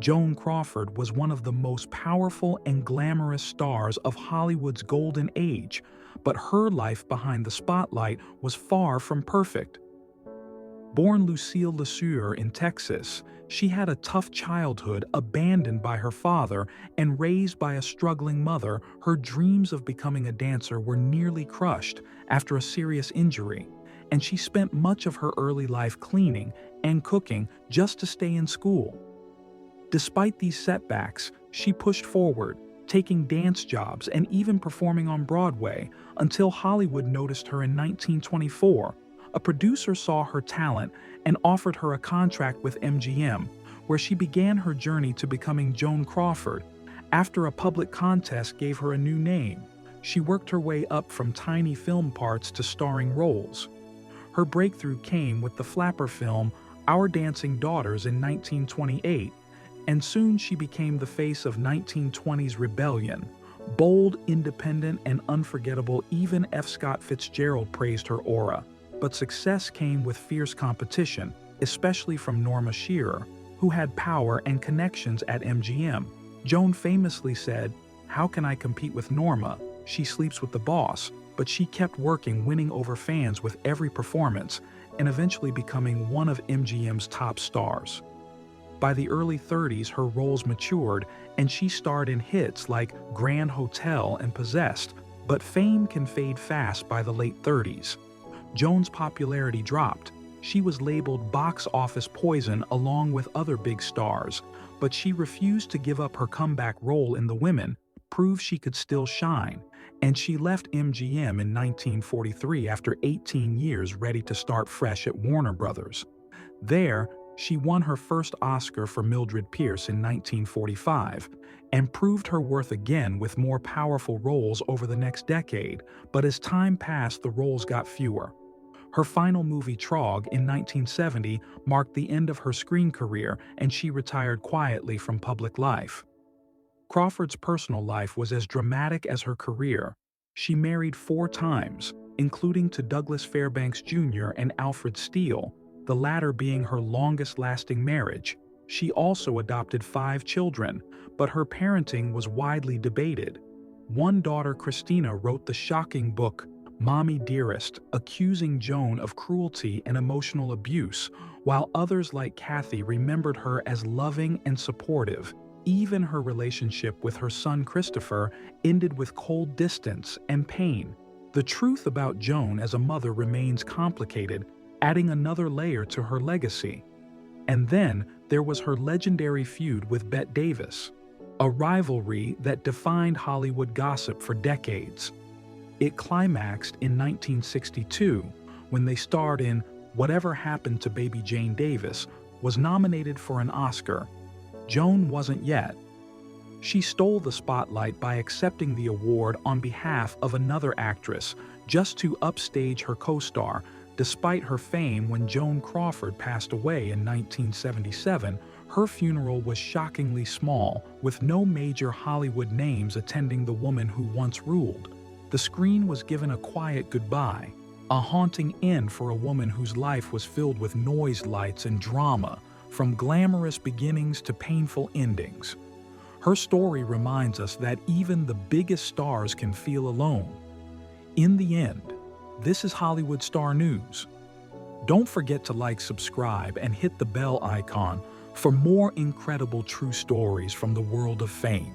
Joan Crawford was one of the most powerful and glamorous stars of Hollywood's golden age, but her life behind the spotlight was far from perfect. Born Lucille LeSueur in Texas, she had a tough childhood, abandoned by her father and raised by a struggling mother. Her dreams of becoming a dancer were nearly crushed after a serious injury, and she spent much of her early life cleaning and cooking just to stay in school. Despite these setbacks, she pushed forward, taking dance jobs and even performing on Broadway, until Hollywood noticed her in 1924. A producer saw her talent and offered her a contract with MGM, where she began her journey to becoming Joan Crawford. After a public contest gave her a new name, she worked her way up from tiny film parts to starring roles. Her breakthrough came with the flapper film Our Dancing Daughters in 1928, and soon she became the face of 1920s rebellion. Bold, independent, and unforgettable, even F. Scott Fitzgerald praised her aura. But success came with fierce competition, especially from Norma Shearer, who had power and connections at MGM. Joan famously said, "How can I compete with Norma? She sleeps with the boss." But she kept working, winning over fans with every performance, and eventually becoming one of MGM's top stars. By the early 30s, her roles matured, and she starred in hits like Grand Hotel and Possessed, but fame can fade fast by the late 30s. Joan's popularity dropped. She was labeled box office poison along with other big stars, but she refused to give up her comeback role in The Women, proved she could still shine, and she left MGM in 1943 after 18 years, ready to start fresh at Warner Brothers. There, she won her first Oscar for Mildred Pierce in 1945 and proved her worth again with more powerful roles over the next decade, but as time passed, the roles got fewer. Her final movie, Trog, in 1970 marked the end of her screen career, and she retired quietly from public life. Crawford's personal life was as dramatic as her career. She married 4 times, including to Douglas Fairbanks Jr. and Alfred Steele, the latter being her longest-lasting marriage. She also adopted 5 children, but her parenting was widely debated. One daughter, Christina, wrote the shocking book, Mommy Dearest, accusing Joan of cruelty and emotional abuse, while others like Kathy remembered her as loving and supportive. Even her relationship with her son Christopher ended with cold distance and pain. The truth about Joan as a mother remains complicated, adding another layer to her legacy. And then there was her legendary feud with Bette Davis, a rivalry that defined Hollywood gossip for decades. It climaxed in 1962 when they starred in Whatever Happened to Baby Jane Davis, was nominated for an Oscar. Joan wasn't yet. She stole the spotlight by accepting the award on behalf of another actress, just to upstage her co-star. Despite her fame, when Joan Crawford passed away in 1977, her funeral was shockingly small, with no major Hollywood names attending the woman who once ruled. The screen was given a quiet goodbye, a haunting end for a woman whose life was filled with noise, lights, and drama, from glamorous beginnings to painful endings. Her story reminds us that even the biggest stars can feel alone. In the end, this is Hollywood Star News. Don't forget to like, subscribe, and hit the bell icon for more incredible true stories from the world of fame.